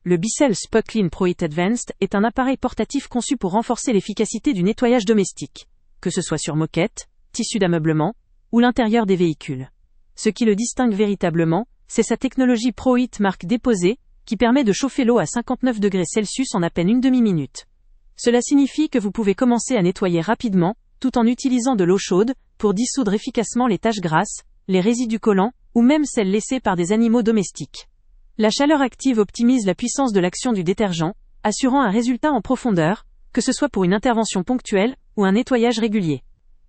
Le Bicel Spot Clean Pro It Advanced est un appareil portatif conçu pour renforcer l'efficacité du nettoyage domestique, que ce soit sur moquette, tissu d'ameublement, ou l'intérieur des véhicules. Ce qui le distingue véritablement, c'est sa technologie Pro It marque déposée, qui permet de chauffer l'eau à 59 degrés Celsius en à peine une demi-minute. Cela signifie que vous pouvez commencer à nettoyer rapidement, tout en utilisant de l'eau chaude, pour dissoudre efficacement les taches grasses, les résidus collants, ou même celles laissées par des animaux domestiques. La chaleur active optimise la puissance de l'action du détergent, assurant un résultat en profondeur, que ce soit pour une intervention ponctuelle ou un nettoyage régulier.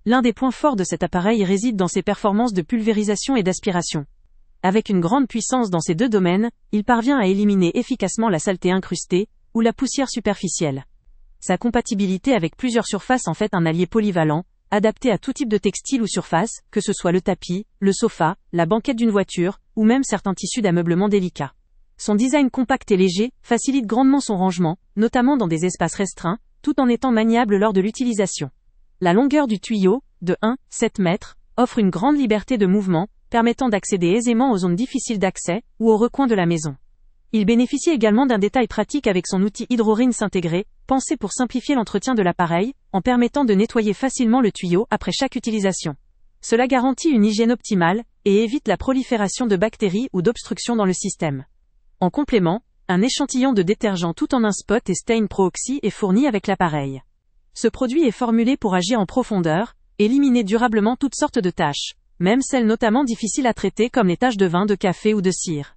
L'un des points forts de cet appareil réside dans ses performances de pulvérisation et d'aspiration. Avec une grande puissance dans ces deux domaines, il parvient à éliminer efficacement la saleté incrustée ou la poussière superficielle. Sa compatibilité avec plusieurs surfaces en fait un allié polyvalent, adapté à tout type de textile ou surface, que ce soit le tapis, le sofa, la banquette d'une voiture, ou même certains tissus d'ameublement délicats. Son design compact et léger facilite grandement son rangement, notamment dans des espaces restreints, tout en étant maniable lors de l'utilisation. La longueur du tuyau, de 1,7 m, offre une grande liberté de mouvement, permettant d'accéder aisément aux zones difficiles d'accès ou aux recoins de la maison. Il bénéficie également d'un détail pratique avec son outil HydroRinse intégré, pensé pour simplifier l'entretien de l'appareil, en permettant de nettoyer facilement le tuyau après chaque utilisation. Cela garantit une hygiène optimale et évite la prolifération de bactéries ou d'obstructions dans le système. En complément, un échantillon de détergent tout en un spot et Stain Pro Oxy est fourni avec l'appareil. Ce produit est formulé pour agir en profondeur, éliminer durablement toutes sortes de taches, même celles notamment difficiles à traiter comme les taches de vin, de café ou de cire.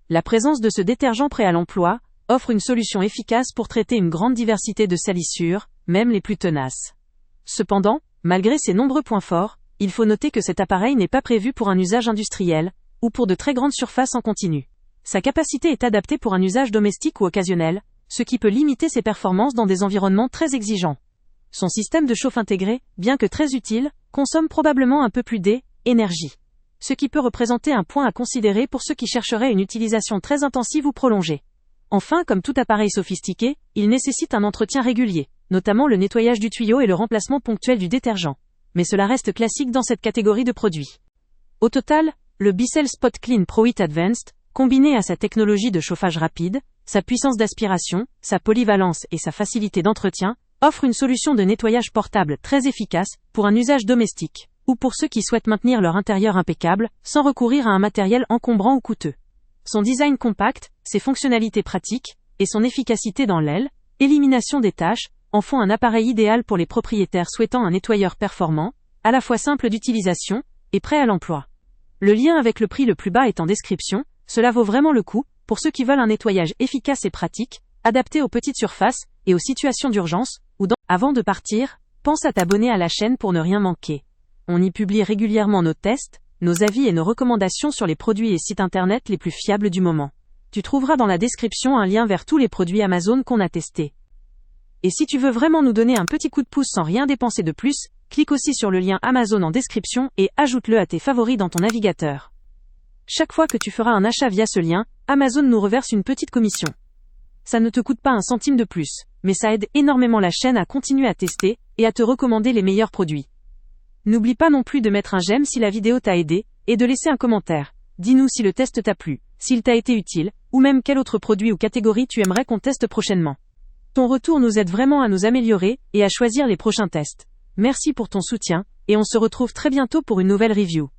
La présence de ce détergent prêt à l'emploi offre une solution efficace pour traiter une grande diversité de salissures, même les plus tenaces. Cependant, malgré ces nombreux points forts, il faut noter que cet appareil n'est pas prévu pour un usage industriel, ou pour de très grandes surfaces en continu. Sa capacité est adaptée pour un usage domestique ou occasionnel, ce qui peut limiter ses performances dans des environnements très exigeants. Son système de chauffe intégré, bien que très utile, consomme probablement un peu plus d'énergie. Ce qui peut représenter un point à considérer pour ceux qui chercheraient une utilisation très intensive ou prolongée. Enfin, comme tout appareil sophistiqué, il nécessite un entretien régulier, notamment le nettoyage du tuyau et le remplacement ponctuel du détergent. Mais cela reste classique dans cette catégorie de produits. Au total, le Bicel Spot Clean Pro It Advanced, combiné à sa technologie de chauffage rapide, sa puissance d'aspiration, sa polyvalence et sa facilité d'entretien, offre une solution de nettoyage portable très efficace pour un usage domestique, ou pour ceux qui souhaitent maintenir leur intérieur impeccable, sans recourir à un matériel encombrant ou coûteux. Son design compact, ses fonctionnalités pratiques, et son efficacité dans l'élimination des taches, en font un appareil idéal pour les propriétaires souhaitant un nettoyeur performant, à la fois simple d'utilisation, et prêt à l'emploi. Le lien avec le prix le plus bas est en description, cela vaut vraiment le coup, pour ceux qui veulent un nettoyage efficace et pratique, adapté aux petites surfaces, et aux situations d'urgence, Avant de partir, pense à t'abonner à la chaîne pour ne rien manquer. On y publie régulièrement nos tests, nos avis et nos recommandations sur les produits et sites internet les plus fiables du moment. Tu trouveras dans la description un lien vers tous les produits Amazon qu'on a testés. Et si tu veux vraiment nous donner un petit coup de pouce sans rien dépenser de plus, clique aussi sur le lien Amazon en description et ajoute-le à tes favoris dans ton navigateur. Chaque fois que tu feras un achat via ce lien, Amazon nous reverse une petite commission. Ça ne te coûte pas un centime de plus, mais ça aide énormément la chaîne à continuer à tester et à te recommander les meilleurs produits. N'oublie pas non plus de mettre un j'aime si la vidéo t'a aidé et de laisser un commentaire. Dis-nous si le test t'a plu, s'il t'a été utile, ou même quel autre produit ou catégorie tu aimerais qu'on teste prochainement. Ton retour nous aide vraiment à nous améliorer et à choisir les prochains tests. Merci pour ton soutien, et on se retrouve très bientôt pour une nouvelle review.